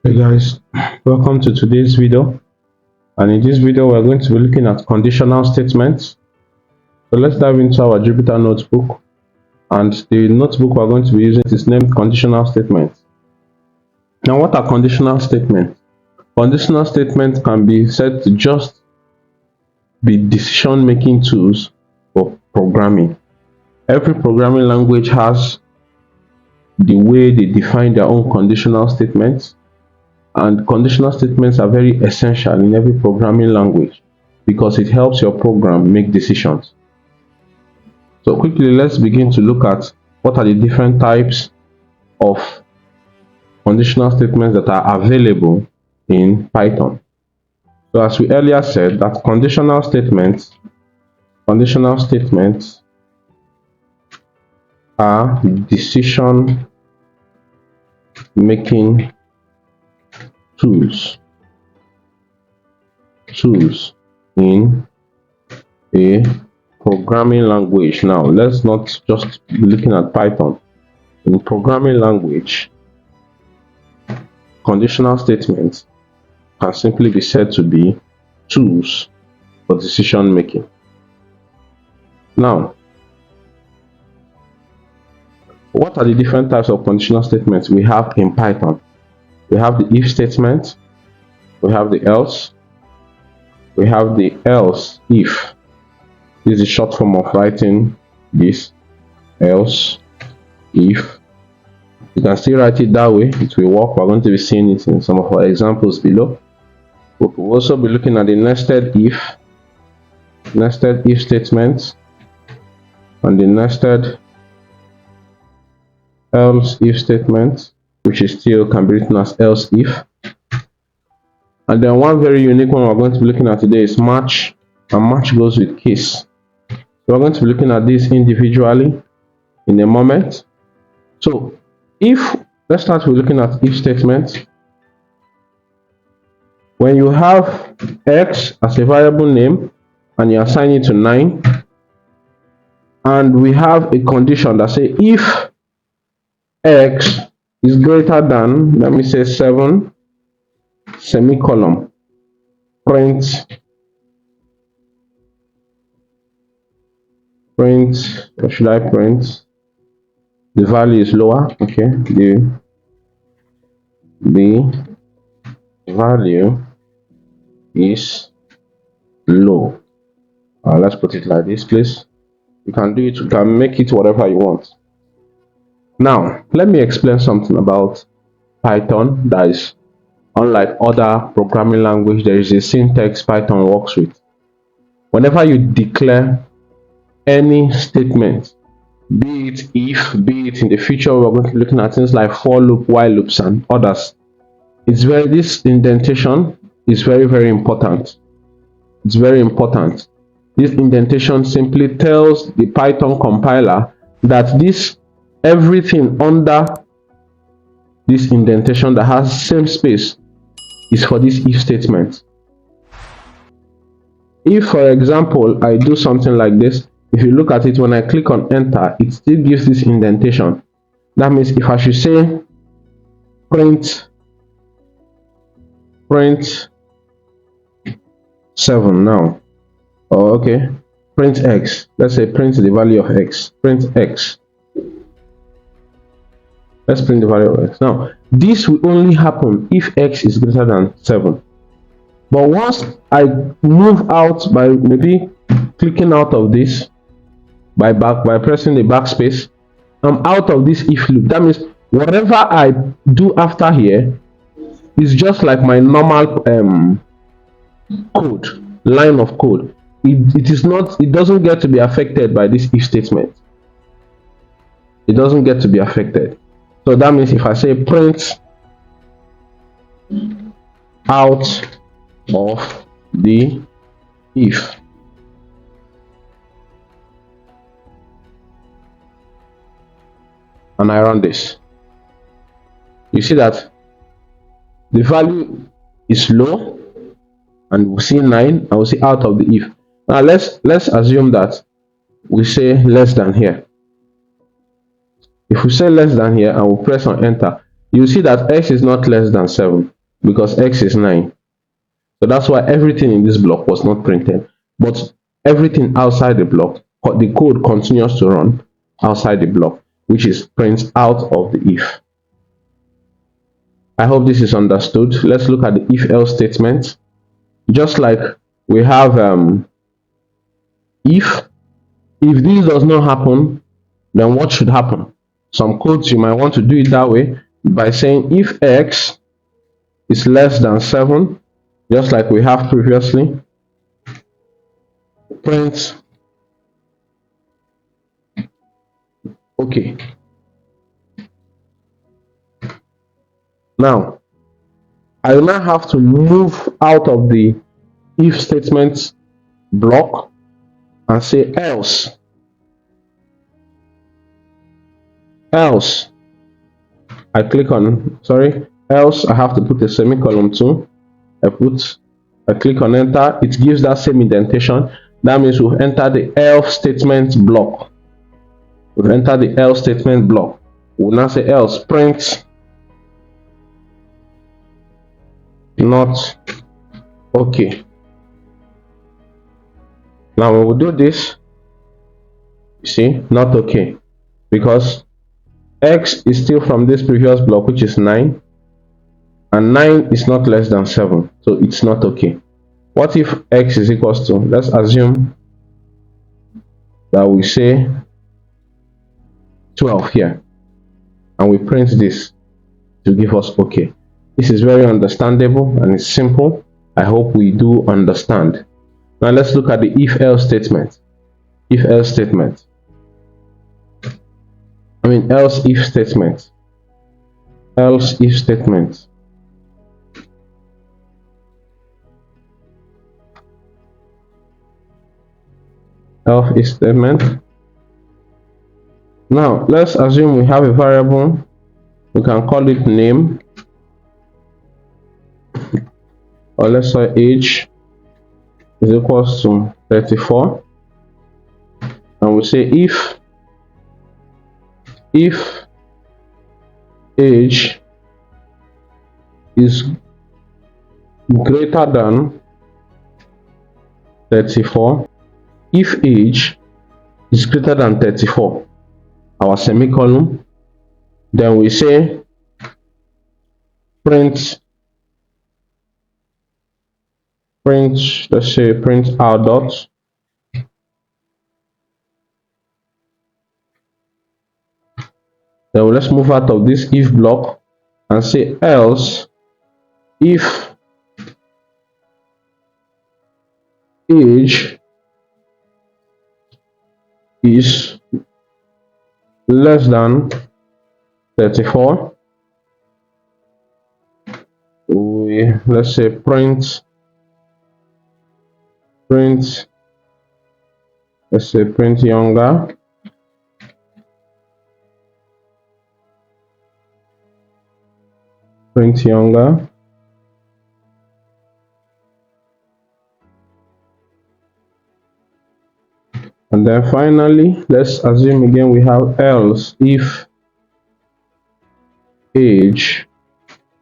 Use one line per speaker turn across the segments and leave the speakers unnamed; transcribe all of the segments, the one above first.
Hey guys, welcome to today's video, and in this video we're going to be looking at conditional statements. So let's dive into our Jupyter notebook, and the notebook we're going to be using is named conditional statements. Now, what are conditional statements? Conditional statements can be said to just be decision making tools for programming. Every programming language has the way they define their own conditional statements, and conditional statements are very essential in every programming language because it helps your program make decisions. So quickly, let's begin to look at what are the different types of conditional statements that are available in Python. So as we earlier said, that conditional statements are decision making tools in a programming language. Now let's not just be looking at Python. In programming language, conditional statements can simply be said to be tools for decision making. Now, what are the different types of conditional statements we have in Python? We have the if statement, we have the else, we have the else if. This is the short form of writing this, else if. You can still write it that way, it will work. We're going to be seeing it in some of our examples below. We will also be looking at the nested if statements, and the nested else if statement, which is still can be written as else if. And then one very unique one we're going to be looking at today is match, and match goes with case. So we're going to be looking at this individually in a moment. So let's start with looking at if statement. When you have x as a variable name and you assign it to 9, and we have a condition that says if x is greater than, let me say 7, semicolon, print, what should I print? The value is lower, okay, the value is low. Let's put it like this, please. You can do it, you can make it whatever you want. Now let me explain something about Python that is unlike other programming language. There is a syntax Python works with. Whenever you declare any statement, be it if, be it in the future we're going to be looking at things like for loop, while loops, and others, this indentation is very important. It's very important. This indentation simply tells the Python compiler that everything under this indentation that has same space is for this if statement. If, for example, I do something like this, if you look at it, when I click on enter, it still gives this indentation. That means if I should say print 7 now, or okay, print x, let's say print the value of x, print x, let's print the value of x. Now this will only happen if x is greater than 7. But once I move out by maybe clicking out of this by pressing the backspace, I'm out of this if loop. That means whatever I do after here is just like my normal line of code. It doesn't get to be affected by this if statement. It doesn't get to be affected. So that means if I say print out of the if, and I run this, you see that the value is low, and we'll see 9, and we'll see out of the if. Now let's assume that we say less than here. If we say less than here and we press on enter, you see that x is not less than 7. because x is 9. So that's why everything in this block was not printed. But everything outside the block, the code continues to run outside the block, which is print out of the if. I hope this is understood. Let's look at the if else statement. Just like we have if this does not happen, then what should happen? Some codes you might want to do it that way by saying if x is less than 7, just like we have previously, print okay. Now I will now have to move out of the if statement block and say else I click on else I have to put a semicolon too. I click on enter. It gives that same indentation. That means we've entered the else statement block. We'll now say else print not okay. Now when we do this, you see, not okay, because x is still from this previous block, which is 9, and 9 is not less than 7, so it's not okay. What if x is equals to, let's assume that we say 12 here, and we print this to give us okay. This is very understandable and it's simple. I hope we do understand. Now let's look at the if else statement. Else if statement. Else if statement. Else if statement. Now let's assume we have a variable. We can call it name, or let's say age is equals to 34, and we say if age is greater than 34, if age is greater than 34, our semicolon, then we say print let's say print our dot, then let's move out of this if block and say else if age is less than 34, let's say print let's say print younger, and then finally let's assume again we have else if age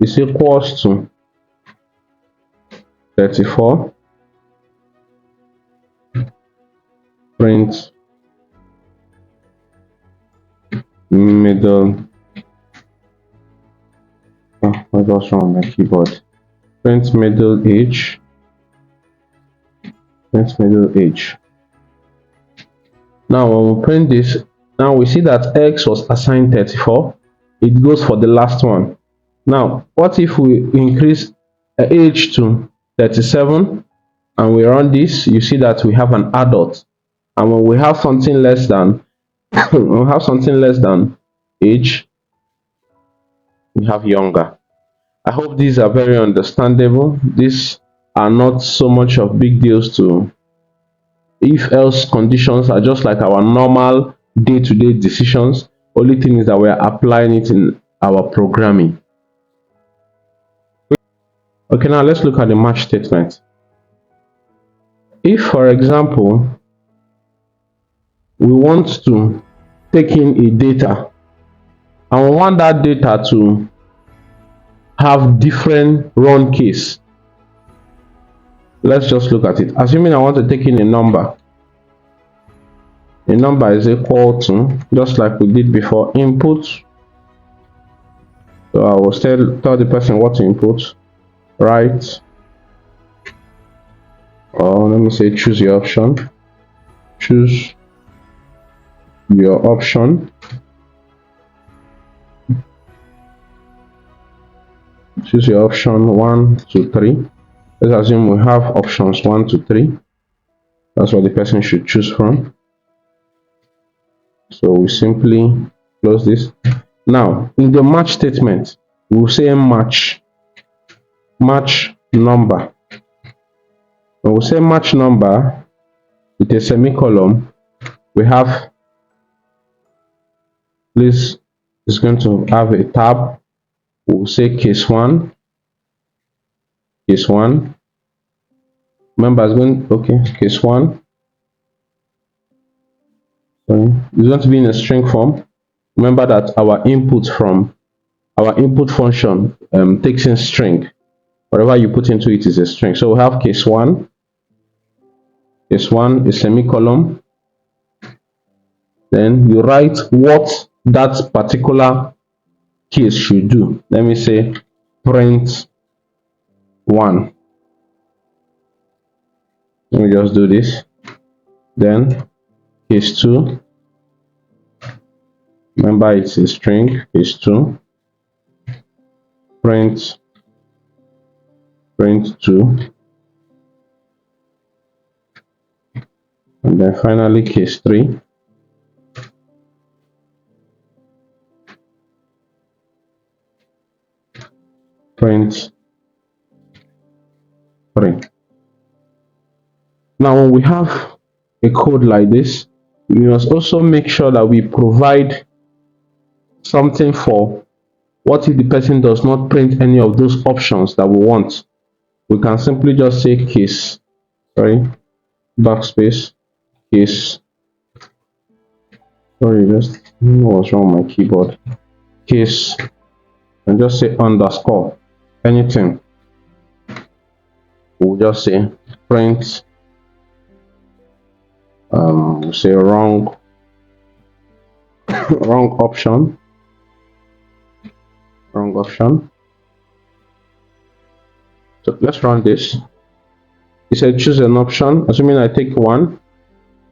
is equals to 34, print middle, what was wrong with my keyboard, print middle age. Now when we print this, now we see that x was assigned 34, it goes for the last one. Now what if we increase age to 37 and we run this? You see that we have an adult, and when we have something less than age, we have younger. I hope these are very understandable. These are not so much of big deals to if else conditions, are just like our normal day-to-day decisions. Only thing is that we are applying it in our programming. Okay, now let's look at the match statement. If, for example, we want to take in a data and we want that data to have different run keys. Let's just look at it. Assuming I want to take in a number. A number is equal to, just like we did before, input. So I will tell the person what to input. Write, or let me say choose your option. Choose your option. Choose your option 1 to 3. Let's assume we have options 1 to 3. That's what the person should choose from. So we simply close this. Now, in the match statement, we'll say match number. When we say match number with a semicolon, we have, this is going to have a tab. We'll say case 1. Case 1. Remember, it's going, okay, case 1. Sorry, it's going to be in a string form. Remember that our input function takes in string. Whatever you put into it is a string. So we have case 1. Case 1 is semicolon. Then you write what that particular case should do. Let me say print 1. Let me just do this. Then case 2. Remember, it's a string. Case 2. Print 2. And then finally case 3. Print 3. Now, when we have a code like this, we must also make sure that we provide something for what if the person does not print any of those options that we want. We can simply just say case, backspace, case, just what's wrong with my keyboard, case, and just say underscore anything. We'll just say print, say wrong option. So let's run this. It said choose an option. Assuming I take 1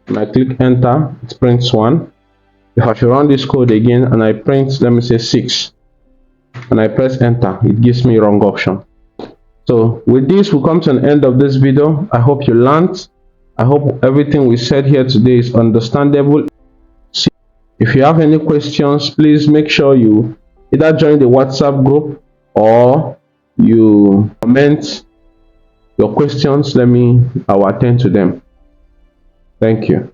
and I click enter, it prints 1. If I should run this code again and I print, let me say 6, and I press enter, it gives me wrong option. So with this, we come to an end of this video. I hope you learned. I hope everything we said here today is understandable. If you have any questions, please make sure you either join the WhatsApp group or you comment your questions. I will attend to them. Thank you.